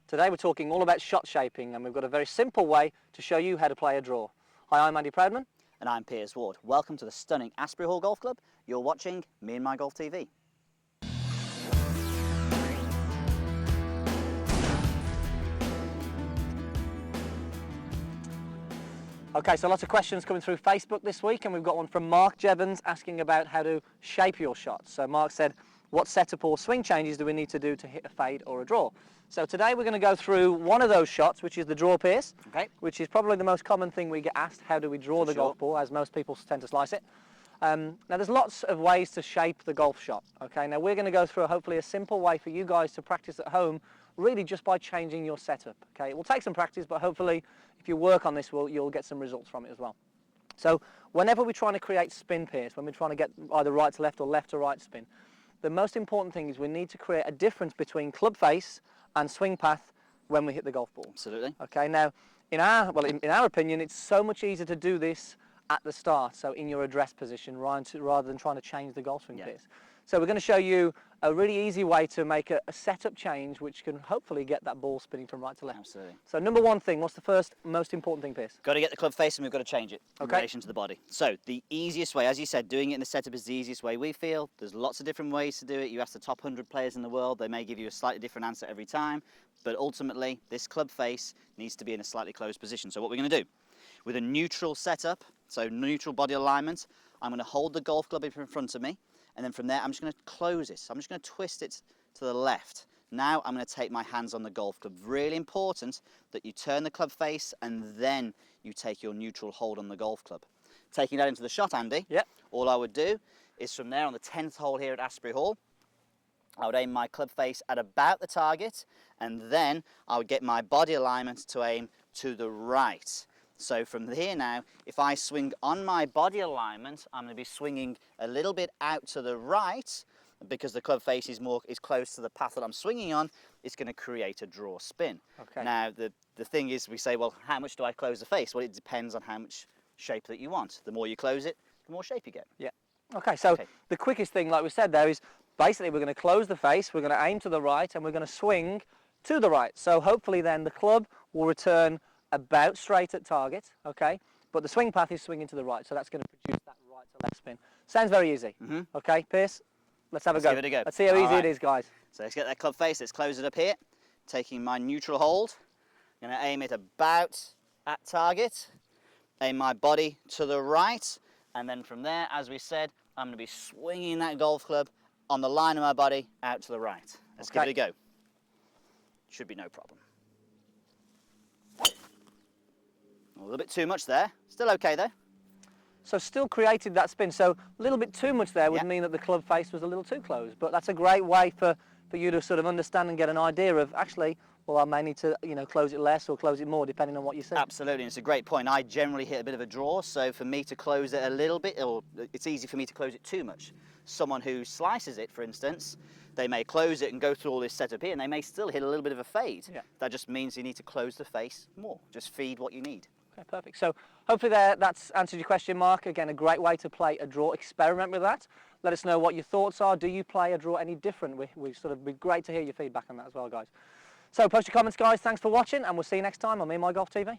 Today we're talking all about shot shaping, and we've got a very simple way to show you how to play a draw. Hi, I'm Andy Proudman. And I'm Piers Ward. Welcome to the stunning Asbury Hall Golf Club. You're watching Me and My Golf TV. Okay, so lots of questions coming through Facebook this week, and we've got one from Mark Jevons asking about how to shape your shots. So Mark said, what setup or swing changes do we need to do to hit a fade or a draw? So today we're going to go through one of those shots, which is the draw pierce, which is probably the most common thing we get asked. How do we draw the golf ball, as most people tend to slice it? Now there's lots of ways to shape the golf shot. Okay, now we're going to go through hopefully a simple way for you guys to practice at home, really just by changing your setup. Okay, it will take some practice, but hopefully if you work on this, you'll get some results from it as well. So whenever we're trying to create spin pierce, when we're trying to get either right to left or left to right spin, the most important thing is we need to create a difference between club face and swing path when we hit the golf ball. Absolutely. Okay, now in our opinion, it's so much easier to do this at the start, so in your address position, rather than trying to change the golf swing pierce. So we're going to show you a really easy way to make a setup change which can hopefully get that ball spinning from right to left. Absolutely. So number one thing, what's the first most important thing, Piers? Got to get the club face and we've got to change it in relation to the body. So the easiest way, as you said, doing it in the setup is the easiest way we feel. There's lots of different ways to do it. You ask the top 100 players in the world, they may give you a slightly different answer every time, but ultimately this club face needs to be in a slightly closed position. So what we're going to do, with a neutral setup, so neutral body alignment, I'm going to hold the golf club in front of me, and then from there I'm just going to close it. So I'm just going to twist it to the left. Now I'm going to take my hands on the golf club. Really important that you turn the club face and then you take your neutral hold on the golf club. Taking that into the shot, Andy, all I would do is from there on the 10th hole here at Asbury Hall, I would aim my club face at about the target, and then I would get my body alignment to aim to the right. So from here now, if I swing on my body alignment, I'm going to be swinging a little bit out to the right, because the club face is close to the path that I'm swinging on. It's going to create a draw spin. Okay. Now the thing is, we say, well, how much do I close the face? Well, it depends on how much shape that you want. The more you close it, the more shape you get. Yeah. Okay, so the quickest thing, like we said there, is basically we're going to close the face, we're going to aim to the right, and we're going to swing to the right. So hopefully then the club will return about straight at target, okay? But the swing path is swinging to the right, so that's going to produce that right to left spin. Sounds very easy. Okay, Piers, let's have a go. Give it a go. Let's see how easy it is, guys. So let's get that club face, let's close it up here. Taking my neutral hold, I'm going to aim it about at target, aim my body to the right, and then from there, as we said, I'm going to be swinging that golf club on the line of my body out to the right. Let's give it a go. Should be no problem. A little bit too much there. Still okay though. So still created that spin. So a little bit too much there would mean that the club face was a little too close. But that's a great way for you to sort of understand and get an idea of, actually, well, I may need to, close it less or close it more, depending on what you say. Absolutely, and it's a great point. I generally hit a bit of a draw, so for me to close it a little bit, or it's easy for me to close it too much. Someone who slices it, for instance, they may close it and go through all this setup here, and they may still hit a little bit of a fade. That just means you need to close the face more. Just feed what you need. Okay, perfect. So hopefully that's answered your question, Mark. Again, a great way to play a draw. Experiment with that. Let us know what your thoughts are. Do you play a draw any different? We sort of be great to hear your feedback on that as well, guys. So post your comments, guys. Thanks for watching, and we'll see you next time on Me and My Golf TV.